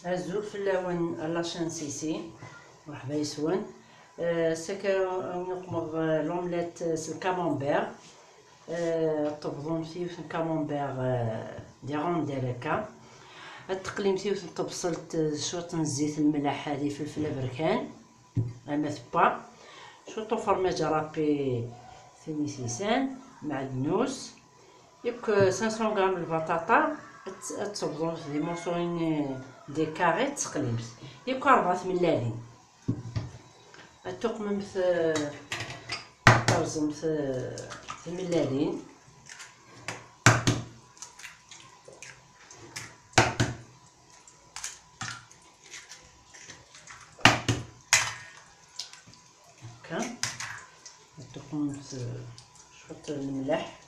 هازو فلاون لاشين سيسي مرحبا يسون. سكا نقمض لومليت الكامونبير. طبضون فيه الكامونبير دي رونديل هكا. التقليم فيه طبصلت شوط الزيت الملح هذه فلفل بركان اما ثبا شوطو فرماج رابي ثاني سيسان معدنوس ياك 500 غرام البطاطا تصبضون في دي موصوين دي كاري تقليمت ياك 4 ملالين تقممت طرزمت الملالين هكا تقممت شوط الملح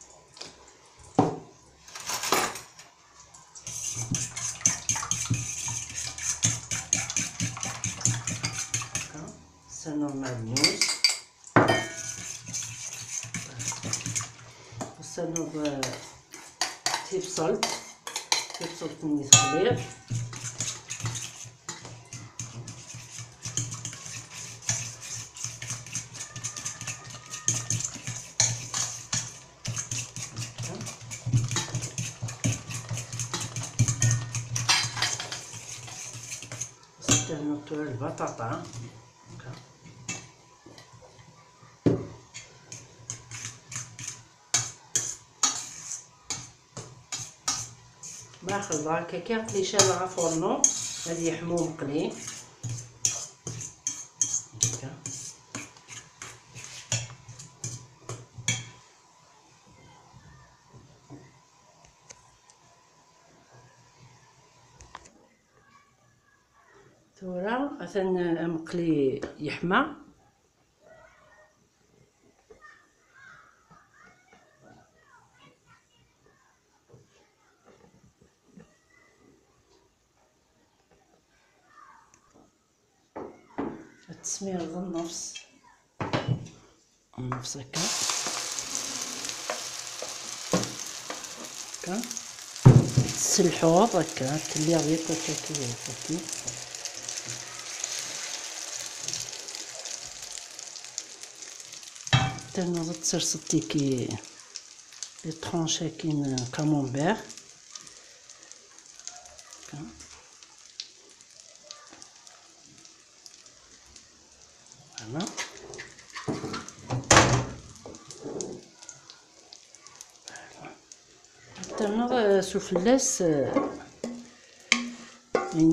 سنور معدنوس وسنور تيبسلت نيس خليط نحط البطاطا ما خضار كيكا قلي شالها فورنو هادي حموم قلي هكا ثورة مثلا مقلي يحمى التسمير النص هكا هكا تسلحوه هكا تلي غير هكاكي تنوض تسرسطي كي لي طرونشي كاين كامونبير هكا فوالا تنوض سوفلاس يعني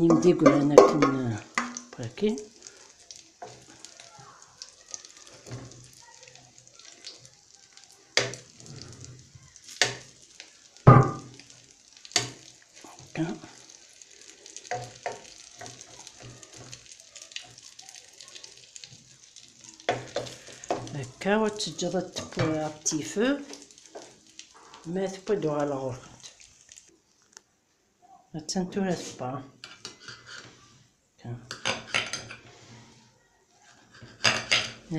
مديقول انا كن باكي هكا هكا وتسجل تبو بتي فو ما تبدو على غرفت تنتو تبا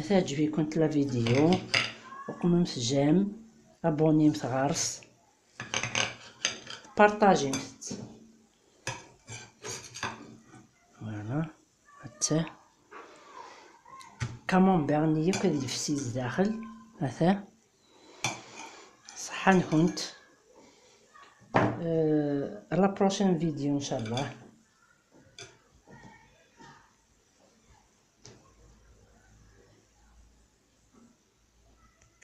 تعجبكم لا فيديو وقموا جيم ابوني متغارس بارطاجي فوالا حتى كامونبير نية كدير في السيز داخل هذا صحة نكونت لا بروشين فيديو ان شاء الله.